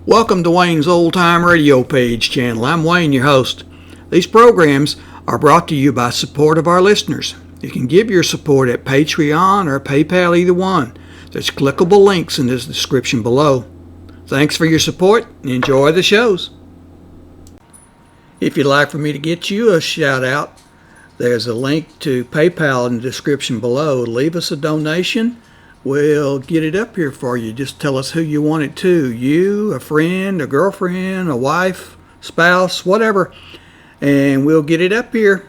Welcome to Wayne's Old Time Radio Page channel. I'm Wayne, your host. These programs are brought to you by support of our listeners. You can give your support at Patreon or PayPal, either one. There's clickable links in the description below. Thanks for your support and enjoy the shows. If you'd like for me to get you a shout out, there's a link to PayPal in the description below. Leave us a donation. We'll get it up here for you. Just tell us who you want it to. You, a friend, a girlfriend, a wife, spouse, whatever. And we'll get it up here.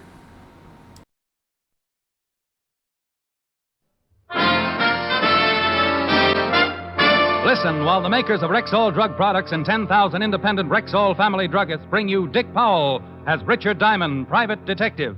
Listen while the makers of Rexall drug products and 10,000 independent Rexall family druggists bring you Dick Powell as Richard Diamond, private detective.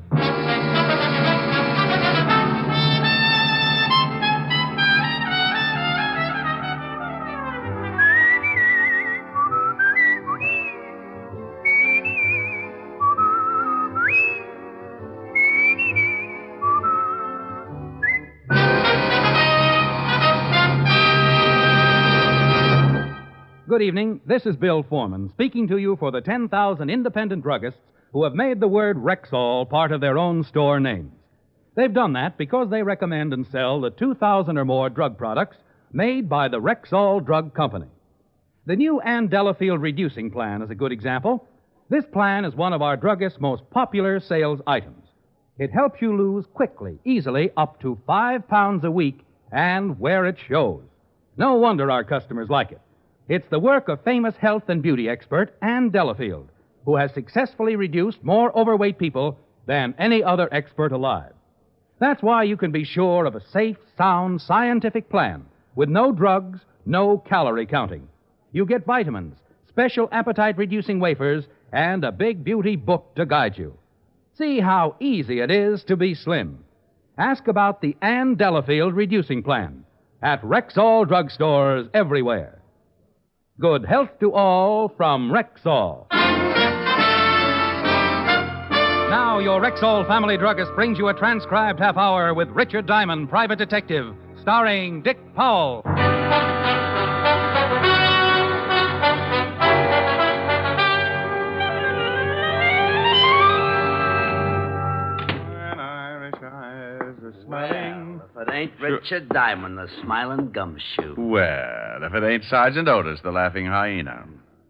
Good evening. This is Bill Foreman speaking to you for the 10,000 independent druggists who have made the word Rexall part of their own store names. They've done that because they recommend and sell the 2,000 or more drug products made by the Rexall Drug Company. The new Ann Delafield Reducing Plan is a good example. This plan is one of our druggists' most popular sales items. It helps you lose quickly, easily, up to 5 pounds a week, and where it shows. No wonder our customers like it. It's the work of famous health and beauty expert Ann Delafield, who has successfully reduced more overweight people than any other expert alive. That's why you can be sure of a safe, sound, scientific plan with no drugs, no calorie counting. You get vitamins, special appetite-reducing wafers, and a big beauty book to guide you. See how easy it is to be slim. Ask about the Ann Delafield Reducing Plan at Rexall drugstores everywhere. Good health to all from Rexall. Now, your Rexall family druggist brings you a transcribed half hour with Richard Diamond, private detective, starring Dick Powell. When Irish eyes are smiling. Well, if it ain't Richard Diamond, the smiling gumshoe. Well, if it ain't Sergeant Otis, the laughing hyena.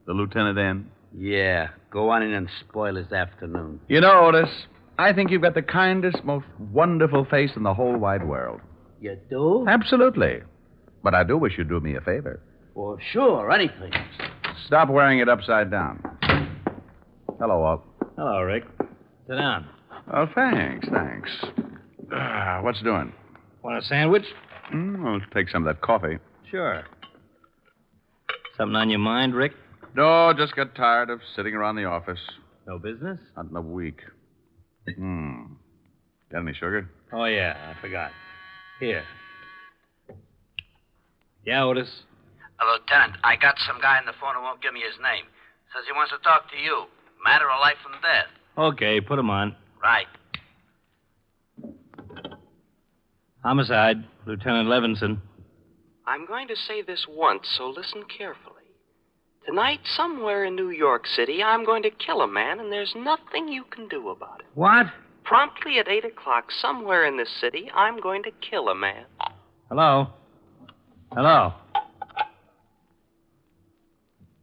The lieutenant in? Yeah, go on in and spoil his afternoon. You know, Otis, I think you've got the kindest, most wonderful face in the whole wide world. You do? Absolutely. But I do wish you'd do me a favor. Well, sure, anything. Stop wearing it upside down. Hello, Walt. Hello, Rick. Sit down. Oh, thanks. What's doing? Want a sandwich? I'll take some of that coffee. Sure. Something on your mind, Rick? No, just got tired of sitting around the office. No business? Not in a week. Got any sugar? Oh, yeah, I forgot. Here. Yeah, Otis? Lieutenant, I got some guy on the phone who won't give me his name. Says he wants to talk to you. Matter of life and death. Okay, put him on. Right. Homicide, Lieutenant Levinson. I'm going to say this once, so listen carefully. Tonight, somewhere in New York City, I'm going to kill a man, and there's nothing you can do about it. What? Promptly at 8 o'clock, somewhere in this city, I'm going to kill a man. Hello? Hello?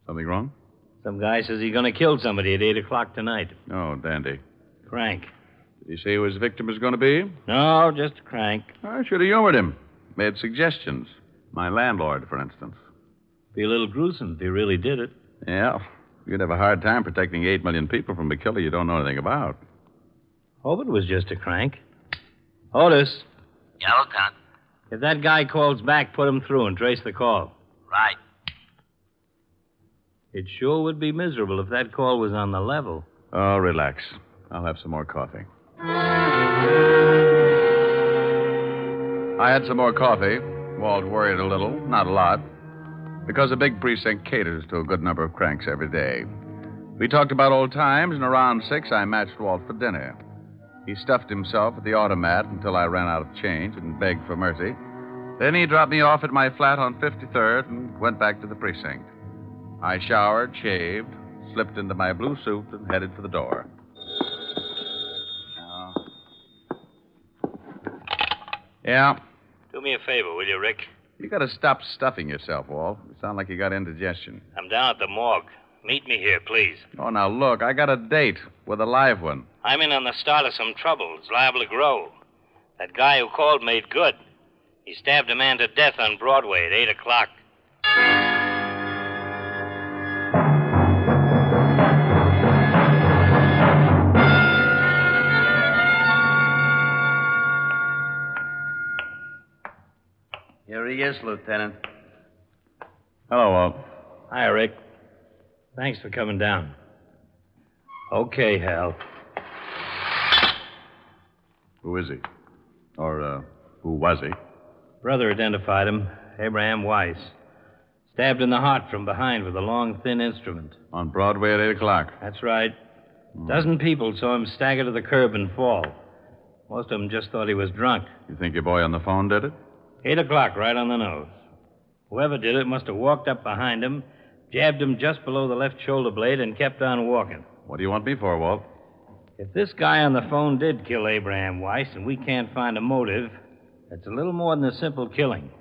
Something wrong? Some guy says he's going to kill somebody at 8 o'clock tonight. Oh, dandy. Crank. Did he say who his victim is going to be? No, just a crank. I should have humored him. Made suggestions. My landlord, for instance. Be a little gruesome if he really did it. Yeah. You'd have a hard time protecting 8 million people from a killer you don't know anything about. Hope it was just a crank. Otis, Yeah, Lieutenant. if that guy calls back, put him through and trace the call. Right. It sure would be miserable if that call was on the level. Oh, relax. I'll have some more coffee. I had some more coffee. Walt worried a little, not a lot, because the big precinct caters to a good number of cranks every day. We talked about old times, and around 6, I matched Walt for dinner. He stuffed himself at the automat until I ran out of change and begged for mercy. Then he dropped me off at my flat on 53rd and went back to the precinct. I showered, shaved, slipped into my blue suit, and headed for the door. Yeah? Do me a favor, will you, Rick? You gotta stop stuffing yourself, Walt. You sound like you got indigestion. I'm down at the morgue. Meet me here, please. Oh, now look, I got a date with a live one. I'm in on the start of some trouble. It's liable to grow. That guy who called made good. He stabbed a man to death on Broadway at 8 o'clock. Here he is, Lieutenant. Hello, Walt. Hi, Rick. Thanks for coming down. Okay, Hal. Who is he? Or, who was he? Brother identified him. Abraham Weiss. Stabbed in the heart from behind with a long, thin instrument. On Broadway at 8 o'clock. That's right. A dozen people saw him stagger to the curb and fall. Most of them just thought he was drunk. You think your boy on the phone did it? 8 o'clock, right on the nose. Whoever did it must have walked up behind him, jabbed him just below the left shoulder blade, and kept on walking. What do you want me for, Walt? If this guy on the phone did kill Abraham Weiss and we can't find a motive, it's a little more than a simple killing.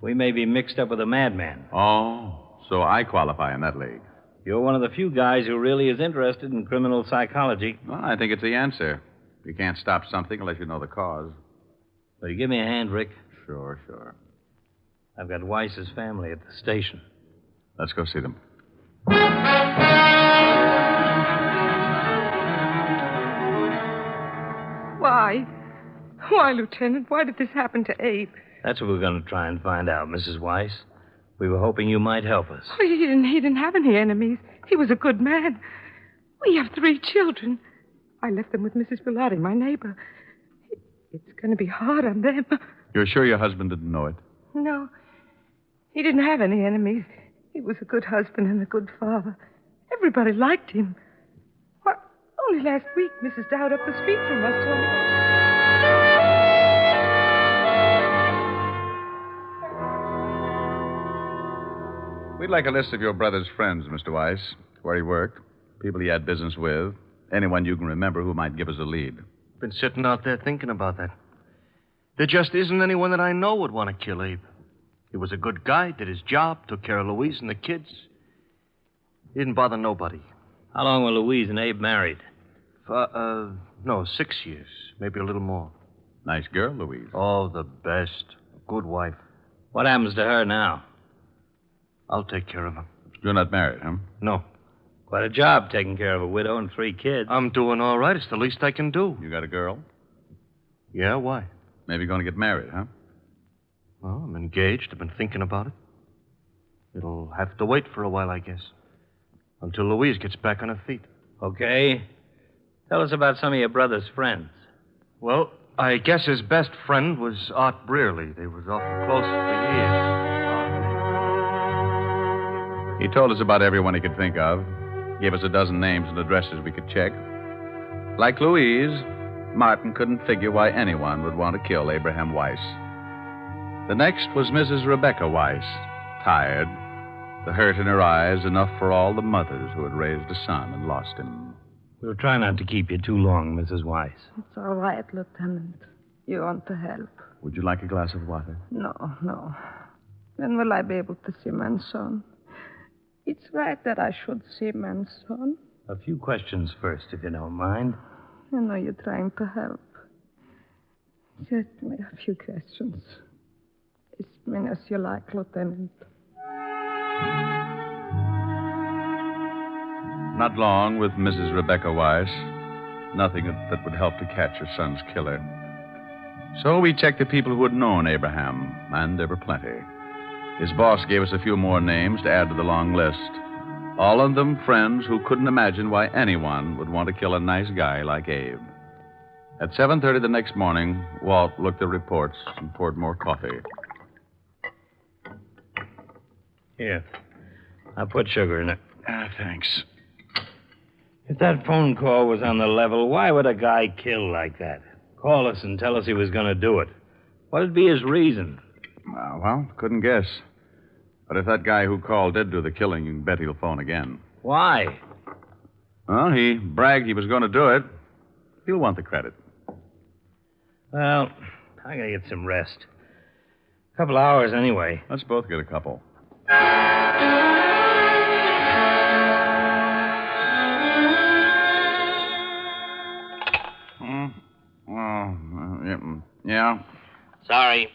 We may be mixed up with a madman. Oh, so I qualify in that league. You're one of the few guys who really is interested in criminal psychology. Well, I think it's the answer. You can't stop something unless you know the cause. Will you give me a hand, Rick? Sure. I've got Weiss's family at the station. Let's go see them. Why? Why, Lieutenant? Why did this happen to Abe? That's what we're going to try and find out, Mrs. Weiss. We were hoping you might help us. Oh, he didn't have any enemies. He was a good man. We have 3 children. I left them with Mrs. Bilotti, my neighbor. It's going to be hard on them. You're sure your husband didn't know it? No. He didn't have any enemies. He was a good husband and a good father. Everybody liked him. Why, only last week, Mrs. Dowd up the street from us told me. We'd like a list of your brother's friends, Mr. Weiss. Where he worked, people he had business with, anyone you can remember who might give us a lead. Been sitting out there thinking about that. There just isn't anyone that I know would want to kill Abe. He was a good guy, did his job, took care of Louise and the kids. He didn't bother nobody. How long were Louise and Abe married? 6 years, maybe a little more. Nice girl, Louise. Oh, the best. A good wife. What happens to her now? I'll take care of her. You're not married, huh? No. Quite a job taking care of a widow and 3 kids. I'm doing all right. It's the least I can do. You got a girl? Yeah, why? Maybe going to get married, huh? Well, I'm engaged. I've been thinking about it. It'll have to wait for a while, I guess. Until Louise gets back on her feet. Okay. Tell us about some of your brother's friends. Well, I guess his best friend was Art Brearley. They was awful close for years. He told us about everyone he could think of. Gave us a dozen names and addresses we could check. Like Louise, Martin couldn't figure why anyone would want to kill Abraham Weiss. The next was Mrs. Rebecca Weiss, tired, the hurt in her eyes enough for all the mothers who had raised a son and lost him. We'll try not to keep you too long, Mrs. Weiss. It's all right, Lieutenant. You want to help? Would you like a glass of water? No. When will I be able to see my son? It's right that I should see my son. A few questions first, if you don't mind. I know you're trying to help. Just me a few questions. As many as you like, Lieutenant. Not long with Mrs. Rebecca Weiss. Nothing that would help to catch her son's killer. So we checked the people who had known Abraham, and there were plenty. His boss gave us a few more names to add to the long list. All of them friends who couldn't imagine why anyone would want to kill a nice guy like Abe. At 7:30 the next morning, Walt looked at the reports and poured more coffee. Here. I'll put sugar in it. Thanks. If that phone call was on the level, why would a guy kill like that? Call us and tell us he was going to do it. What'd be his reason? Well, couldn't guess. But if that guy who called did do the killing, you can bet he'll phone again. Why? Well, he bragged he was going to do it. He'll want the credit. Well, I gotta get some rest. A couple hours anyway. Let's both get a couple. Yeah? Sorry.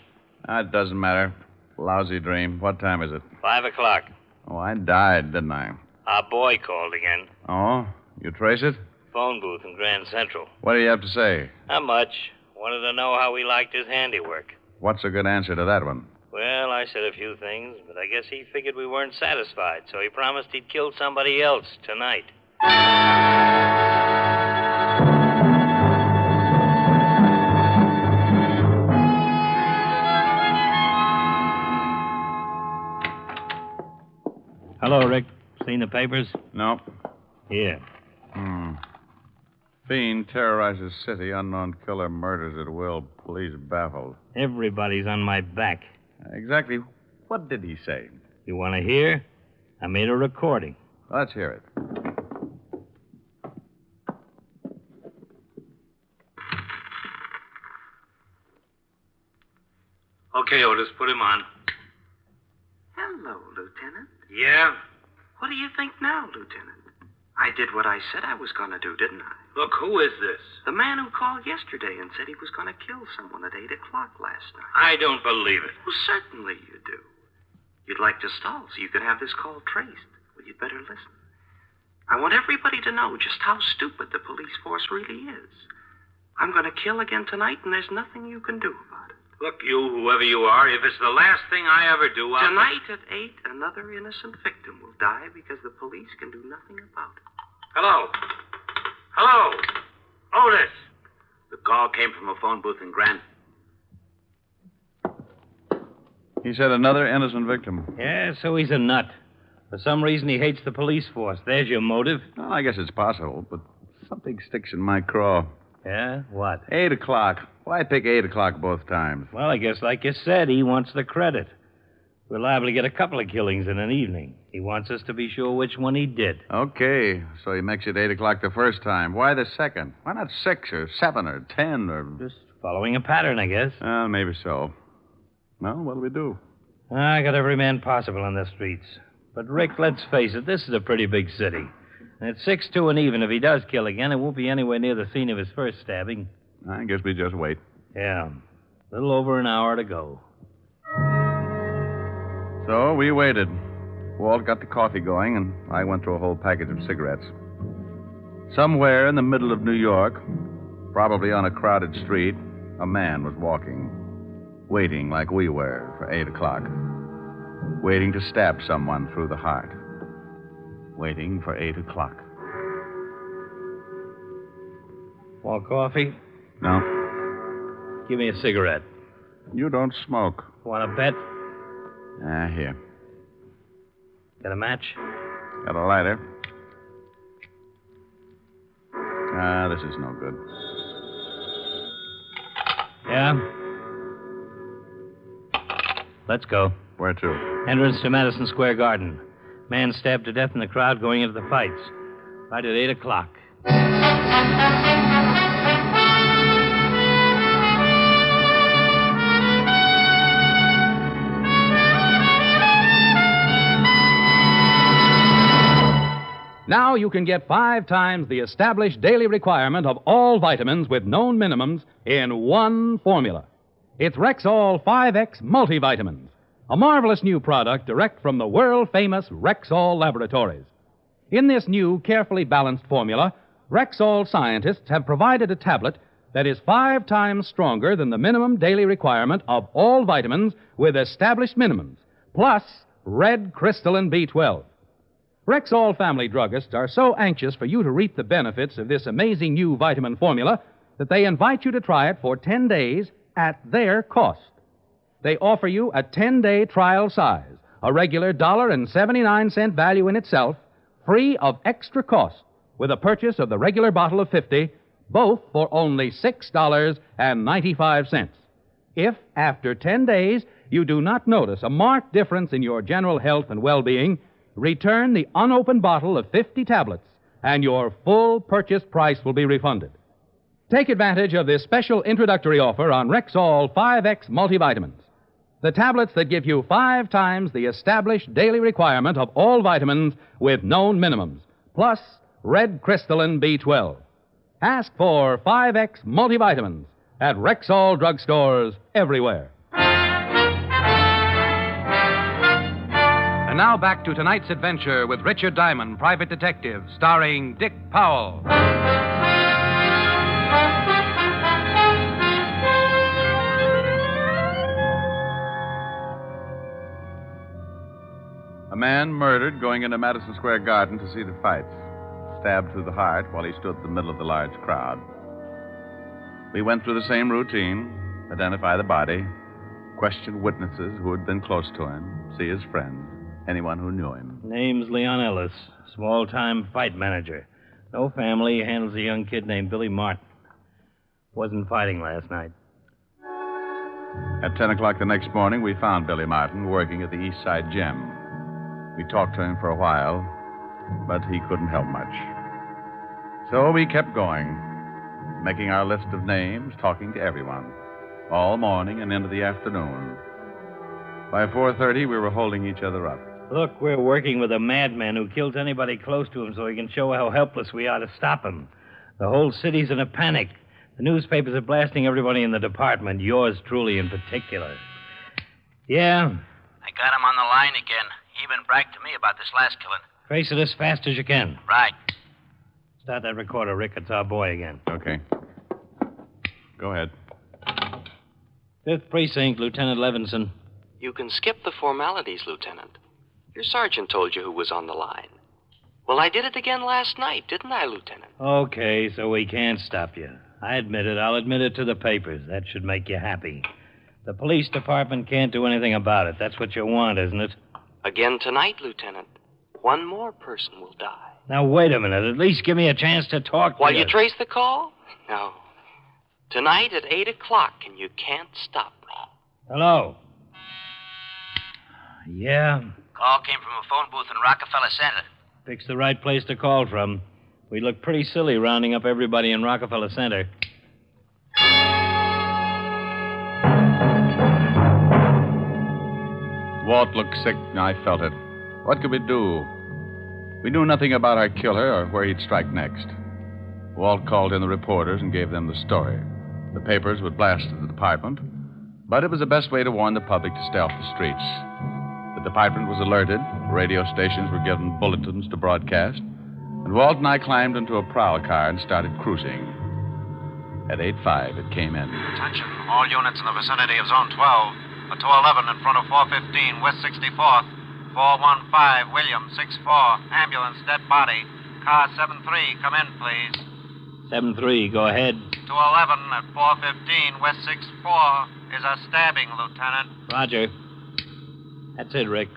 That doesn't matter. Lousy dream. What time is it? 5 o'clock. Oh, I died, didn't I? Our boy called again. Oh? You trace it? Phone booth in Grand Central. What do you have to say? Not much. Wanted to know how he liked his handiwork. What's a good answer to that one? Well, I said a few things, but I guess he figured we weren't satisfied, so he promised he'd kill somebody else tonight. Hello, Rick. Seen the papers? No. Here. Fiend terrorizes city. Unknown killer murders at will. Police baffled. Everybody's on my back. Exactly what did he say? You want to hear? I made a recording. Let's hear it. Okay, Otis, put him on. Hello, Lieutenant. Yeah? What do you think now, Lieutenant? I did what I said I was going to do, didn't I? Look, who is this? The man who called yesterday and said he was going to kill someone at 8 o'clock last night. I don't believe it. Well, certainly you do. You'd like to stall so you could have this call traced. Well, you'd better listen. I want everybody to know just how stupid the police force really is. I'm going to kill again tonight, and there's nothing you can do about it. Look, you, whoever you are, if it's the last thing I ever do, I'll... Tonight at 8, another innocent victim will die because the police can do nothing about it. Hello? Hello? Otis! The call came from a phone booth in Grand. He said another innocent victim. Yeah, so he's a nut. For some reason, he hates the police force. There's your motive. Well, I guess it's possible, but something sticks in my craw. Yeah? What? 8 o'clock. Why pick 8 o'clock both times? Well, I guess, like you said, he wants the credit. We're liable to get a couple of killings in an evening. He wants us to be sure which one he did. Okay, so he makes it 8 o'clock the first time. Why the second? Why not 6 or 7 or 10 or... Just following a pattern, I guess. Maybe so. Well, what'll we do? I got every man possible on the streets. But, Rick, let's face it, this is a pretty big city. And it's 6-2 and even. If he does kill again, it won't be anywhere near the scene of his first stabbing. I guess we just wait. Yeah. A little over an hour to go. So we waited. Walt got the coffee going, and I went through a whole package of cigarettes. Somewhere in the middle of New York, probably on a crowded street, a man was walking, waiting like we were for 8 o'clock, waiting to stab someone through the heart, waiting for 8 o'clock. Want coffee? No, Give me a cigarette. you don't smoke. Want a bet? Here. Got a match? Got a lighter. This is no good. Yeah? Let's go. Where to? Entrance to Madison Square Garden. Man stabbed to death in the crowd going into the fights. Right at 8 o'clock. Now you can get 5 times the established daily requirement of all vitamins with known minimums in one formula. It's Rexall 5X Multivitamins, a marvelous new product direct from the world-famous Rexall Laboratories. In this new, carefully balanced formula, Rexall scientists have provided a tablet that is 5 times stronger than the minimum daily requirement of all vitamins with established minimums, plus red crystalline B12. Rexall family druggists are so anxious for you to reap the benefits of this amazing new vitamin formula that they invite you to try it for 10 days at their cost. They offer you a 10-day trial size, a regular $1.79 value in itself, free of extra cost, with a purchase of the regular bottle of 50, both for only $6.95. If, after 10 days, you do not notice a marked difference in your general health and well-being, return the unopened bottle of 50 tablets, and your full purchase price will be refunded. Take advantage of this special introductory offer on Rexall 5X multivitamins, the tablets that give you 5 times the established daily requirement of all vitamins with known minimums, plus red crystalline B12. Ask for 5X multivitamins at Rexall drugstores everywhere. And now back to tonight's adventure with Richard Diamond, Private Detective, starring Dick Powell. A man murdered going into Madison Square Garden to see the fights, stabbed through the heart while he stood in the middle of the large crowd. We went through the same routine: identify the body, question witnesses who had been close to him, see his friends, anyone who knew him. Name's Leon Ellis, small-time fight manager. No family, handles a young kid named Billy Martin. Wasn't fighting last night. At 10 o'clock the next morning, we found Billy Martin working at the East Side Gym. We talked to him for a while, but he couldn't help much. So we kept going, making our list of names, talking to everyone, all morning and into the afternoon. By 4:30, we were holding each other up. Look, we're working with a madman who kills anybody close to him so he can show how helpless we are to stop him. The whole city's in a panic. The newspapers are blasting everybody in the department, yours truly in particular. Yeah? I got him on the line again. He even bragged to me about this last killing. Trace it as fast as you can. Right. Start that recorder, Rick. It's our boy again. Okay. Go ahead. 5th Precinct, Lieutenant Levinson. You can skip the formalities, Lieutenant. Your sergeant told you who was on the line. Well, I did it again last night, didn't I, Lieutenant? Okay, so we can't stop you. I admit it. I'll admit it to the papers. That should make you happy. The police department can't do anything about it. That's what you want, isn't it? Again tonight, Lieutenant. One more person will die. Now, wait a minute. At least give me a chance to talk to While you. you trace the call? No. Tonight at 8 o'clock, and you can't stop me. Hello? Yeah? Call came from a phone booth in Rockefeller Center. Pick's the right place to call from. We look pretty silly rounding up everybody in Rockefeller Center. Walt looked sick, and I felt it. What could we do? We knew nothing about our killer or where he'd strike next. Walt called in the reporters and gave them the story. The papers would blast the department, but it was the best way to warn the public to stay off the streets. The department was alerted, radio stations were given bulletins to broadcast, and Walt and I climbed into a prowl car and started cruising. At 8:05, it came in. Attention, all units in the vicinity of Zone 12. A 211 in front of 415 West 64th. 415 William 64. Ambulance, dead body. Car 73, come in, please. 7-3, go ahead. 211 at 415 West 64 is a stabbing, Lieutenant. Roger. That's it, Rick.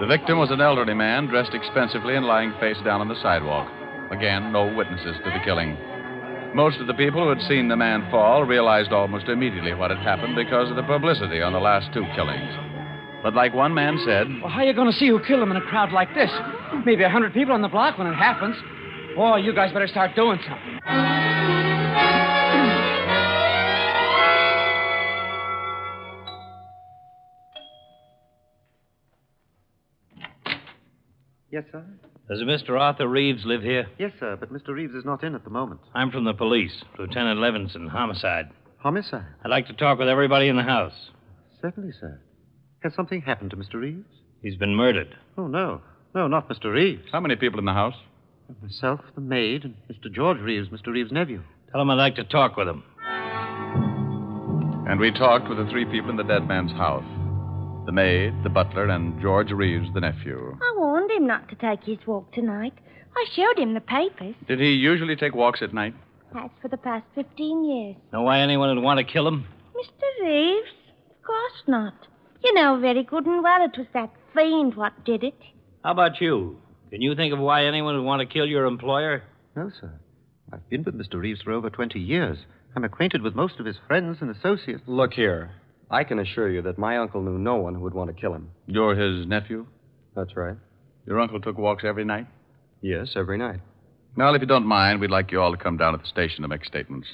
The victim was an elderly man dressed expensively and lying face down on the sidewalk. Again, no witnesses to the killing. Most of the people who had seen the man fall realized almost immediately what had happened because of the publicity on the last 2 killings. But like one man said... Well, how are you going to see who killed him in a crowd like this? Maybe 100 people on the block when it happens. Oh, you guys better start doing something. Yes, sir? Does Mr. Arthur Reeves live here? Yes, sir, but Mr. Reeves is not in at the moment. I'm from the police. Lieutenant Levinson, homicide. Homicide? I'd like to talk with everybody in the house. Certainly, sir. Has something happened to Mr. Reeves? He's been murdered. Oh, no. No, not Mr. Reeves. How many people in the house? Myself, the maid, and Mr. George Reeves, Mr. Reeves' nephew. Tell him I'd like to talk with him. And we talked with the 3 people in the dead man's house. The maid, the butler, and George Reeves, the nephew. I warned him not to take his walk tonight. I showed him the papers. Did he usually take walks at night? Has for the past 15 years. Know why anyone would want to kill him? Mr. Reeves? Of course not. You know very good and well it was that fiend what did it. How about you? Can you think of why anyone would want to kill your employer? No, sir. I've been with Mr. Reeves for over 20 years. I'm acquainted with most of his friends and associates. Look here. I can assure you that my uncle knew no one who would want to kill him. You're his nephew? That's right. Your uncle took walks every night? Yes, every night. Well, if you don't mind, we'd like you all to come down to the station to make statements.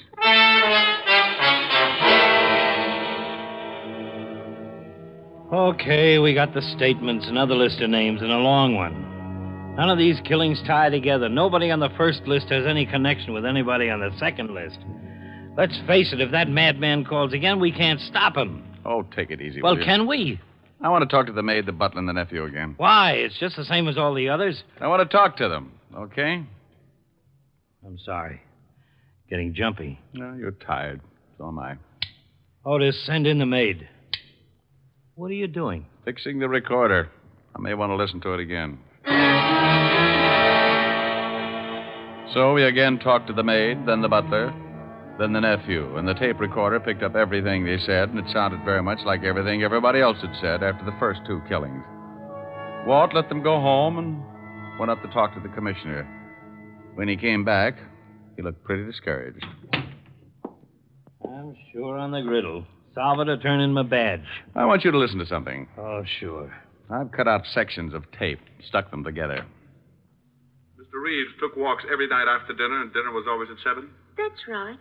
Okay, we got the statements, another list of names, and a long one. None of these killings tie together. Nobody on the first list has any connection with anybody on the second list. Let's face it, if that madman calls again, we can't stop him. Oh, take it easy. Well, will you? can we? I want to talk to the maid, the butler, and the nephew again. Why? It's just the same as all the others. I want to talk to them, okay? I'm sorry. Getting jumpy. No, you're tired. So am I. Otis, send in the maid. What are you doing? Fixing the recorder. I may want to listen to it again. So we again talked to the maid, then the butler, then the nephew, and the tape recorder picked up everything they said, and it sounded very much like everything everybody else had said after the first two killings. Walt let them go home and went up to talk to the commissioner. When he came back, he looked pretty discouraged. I'm sure on the griddle. Salvador, turn in my badge. I want you to listen to something. Oh, sure. I've cut out sections of tape, stuck them together. Mr. Reeves took walks every night after dinner, and dinner was always at 7? That's right.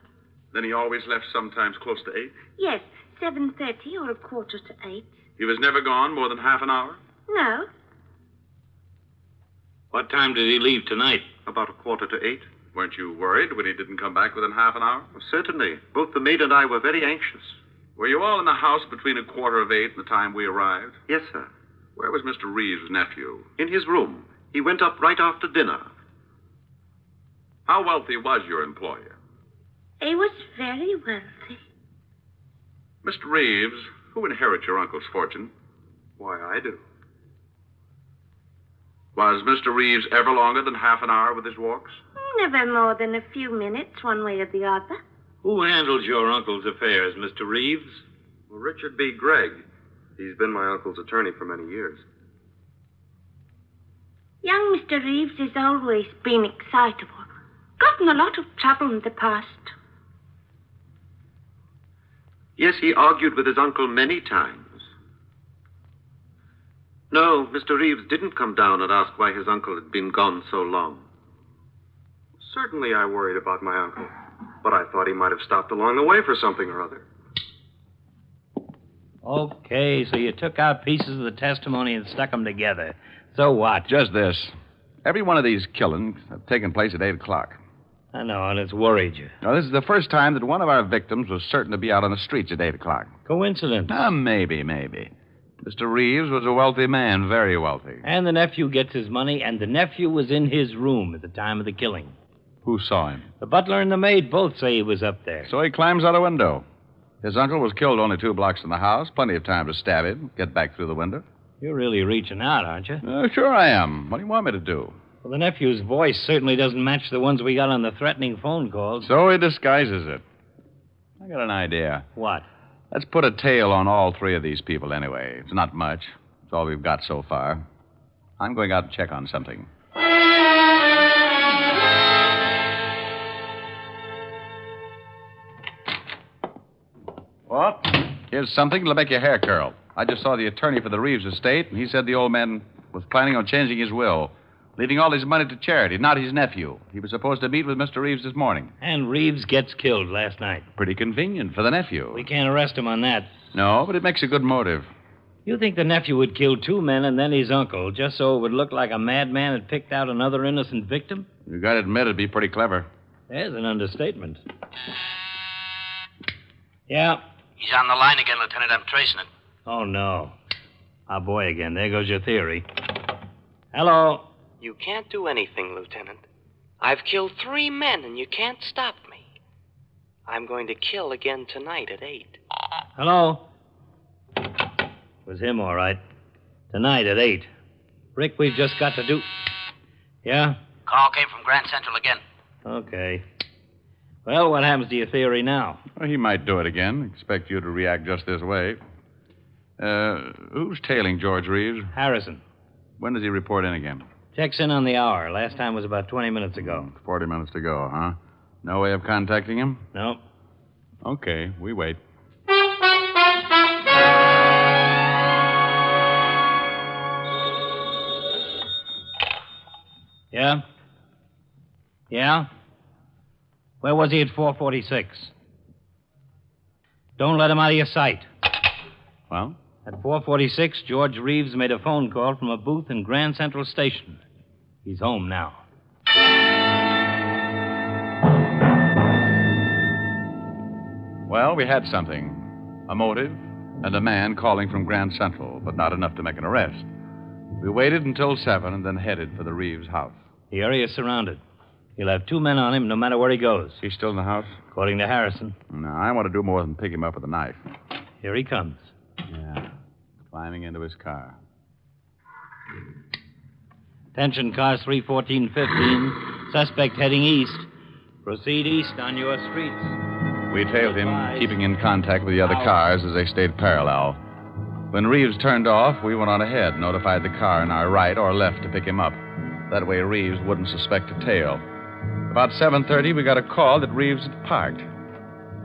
Then he always left sometimes close to 8? Yes, 7:30 or 7:45. He was never gone more than half an hour? No. What time did he leave tonight? About 7:45. Weren't you worried when he didn't come back within half an hour? Well, certainly. Both the maid and I were very anxious. Were you all in the house between 7:45 and the time we arrived? Yes, sir. Where was Mr. Reeves' nephew? In his room. He went up right after dinner. How wealthy was your employer? He was very wealthy. Mr. Reeves, who inherits your uncle's fortune? Why, I do. Was Mr. Reeves ever longer than half an hour with his walks? Never more than a few minutes, one way or the other. Who handles your uncle's affairs, Mr. Reeves? Well, Richard B. Gregg. He's been my uncle's attorney for many years. Young Mr. Reeves has always been excitable. Gotten a lot of trouble in the past. Yes, he argued with his uncle many times. No, Mr. Reeves didn't come down and ask why his uncle had been gone so long. Certainly I worried about my uncle, but I thought he might have stopped along the way for something or other. Okay, so you took out pieces of the testimony and stuck them together. So what? Just this. Every one of these killings have taken place at 8 o'clock. I know, and it's worried you. Now, this is the first time that one of our victims was certain to be out on the streets at 8 o'clock. Coincidence. Maybe. Mr. Reeves was a wealthy man, very wealthy. And the nephew gets his money, and the nephew was in his room at the time of the killing. Who saw him? The butler and the maid both say he was up there. So he climbs out a window. His uncle was killed only 2 blocks from the house. Plenty of time to stab him, get back through the window. You're really reaching out, aren't you? Sure I am. What do you want me to do? Well, the nephew's voice certainly doesn't match the ones we got on the threatening phone calls. So he disguises it. I got an idea. What? Let's put a tail on all 3 of these people anyway. It's not much. It's all we've got so far. I'm going out to check on something. What? Here's something that'll make your hair curl. I just saw the attorney for the Reeves estate, and he said the old man was planning on changing his will, leaving all his money to charity, not his nephew. He was supposed to meet with Mr. Reeves this morning. And Reeves gets killed last night. Pretty convenient for the nephew. We can't arrest him on that. No, but it makes a good motive. You think the nephew would kill 2 men and then his uncle, just so it would look like a madman had picked out another innocent victim? You gotta admit it'd be pretty clever. There's an understatement. Yeah. He's on the line again, Lieutenant. I'm tracing it. Oh, no. Our boy again. There goes your theory. Hello. You can't do anything, Lieutenant. I've killed 3 men, and you can't stop me. I'm going to kill again tonight at 8. Hello. Was him, all right. Tonight at 8. Rick, we've just got to do... Yeah? Call came from Grand Central again. Okay. Well, what happens to your theory now? Well, he might do it again. Expect you to react just this way. Who's tailing George Reeves? Harrison. When does he report in again? Checks in on the hour. Last time was about 20 minutes ago. 40 minutes to go, huh? No way of contacting him? No. Okay, we wait. Yeah? Yeah? Where was he at 4:46? Don't let him out of your sight. Well? At 4:46, George Reeves made a phone call from a booth in Grand Central Station. He's home now. Well, we had something. A motive and a man calling from Grand Central, but not enough to make an arrest. We waited until 7 and then headed for the Reeves house. The area is surrounded. He'll have 2 men on him no matter where he goes. He's still in the house? According to Harrison. No, I want to do more than pick him up with a knife. Here he comes. Yeah. Climbing into his car. Attention, cars 31415. Suspect heading east. Proceed east on your streets. We tailed him, keeping in contact with the other cars as they stayed parallel. When Reeves turned off, we went on ahead, notified the car in our right or left to pick him up. That way Reeves wouldn't suspect a tail. About 7:30, we got a call that Reeves had parked.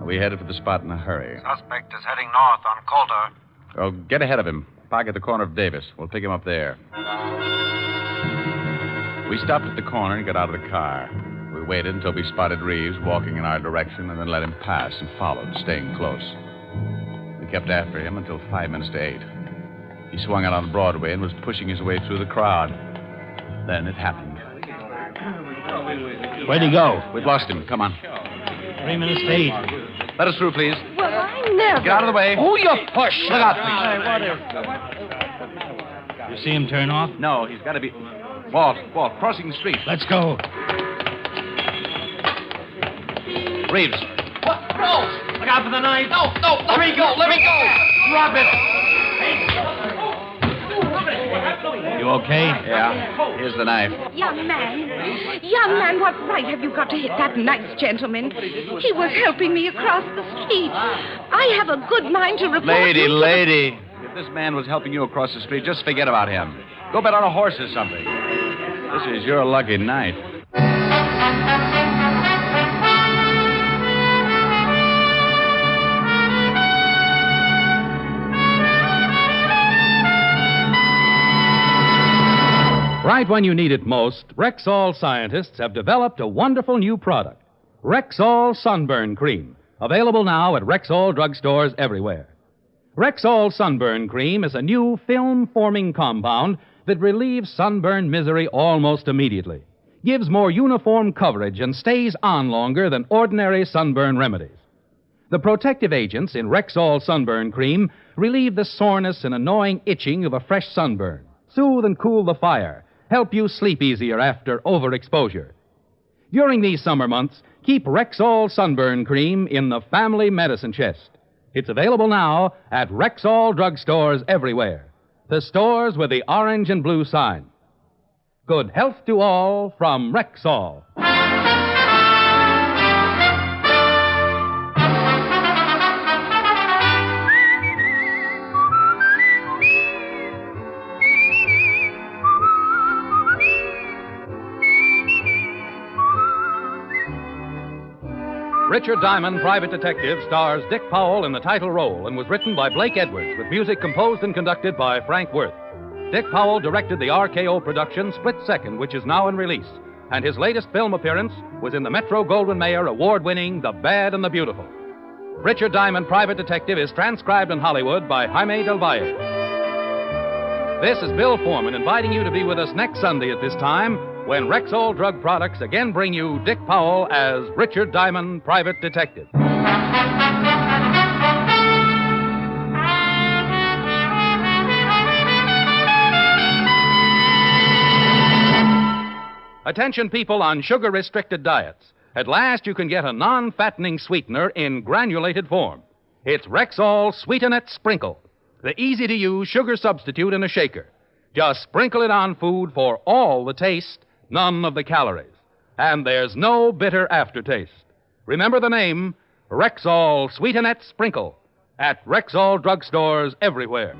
We headed for the spot in a hurry. Suspect is heading north on Coulter. Oh, get ahead of him. Park at the corner of Davis. We'll pick him up there. We stopped at the corner and got out of the car. We waited until we spotted Reeves walking in our direction and then let him pass and followed, staying close. We kept after him until 5 minutes to 8. He swung out on Broadway and was pushing his way through the crowd. Then it happened. Where'd he go? We've lost him. Come on. 3 minutes to 8. Let us through, please. Well, I never. Get out of the way. Oh, you push. Look out, please. You see him turn off? No, he's got to be... Walt, crossing the street. Let's go. Reeves. What? No! Look out for the knife. No, let me go. Drop it. You okay? Yeah. Here's the knife. Young man, what right have you got to hit that nice gentleman? He was helping me across the street. I have a good mind to report you. Lady. If this man was helping you across the street, just forget about him. Go bet on a horse or something. This is your lucky night. Right when you need it most, Rexall scientists have developed a wonderful new product, Rexall Sunburn Cream, available now at Rexall drugstores everywhere. Rexall Sunburn Cream is a new film-forming compound that relieves sunburn misery almost immediately, gives more uniform coverage, and stays on longer than ordinary sunburn remedies. The protective agents in Rexall Sunburn Cream relieve the soreness and annoying itching of a fresh sunburn, soothe and cool the fire, help you sleep easier after overexposure. During these summer months, keep Rexall Sunburn Cream in the family medicine chest. It's available now at Rexall drugstores everywhere, the stores with the orange and blue sign. Good health to all from Rexall. Richard Diamond, Private Detective, stars Dick Powell in the title role and was written by Blake Edwards with music composed and conducted by Frank Worth. Dick Powell directed the RKO production Split Second, which is now in release, and his latest film appearance was in the Metro-Goldwyn-Mayer award-winning The Bad and the Beautiful. Richard Diamond, Private Detective is transcribed in Hollywood by Jaime Del Valle. This is Bill Foreman inviting you to be with us next Sunday at this time when Rexall Drug Products again bring you Dick Powell as Richard Diamond, Private Detective. Attention people on sugar-restricted diets. At last you can get a non-fattening sweetener in granulated form. It's Rexall Sweetenette Sprinkle, the easy-to-use sugar substitute in a shaker. Just sprinkle it on food for all the taste, none of the calories. And there's no bitter aftertaste. Remember the name, Rexall Sweetenette Sprinkle, at Rexall drugstores everywhere.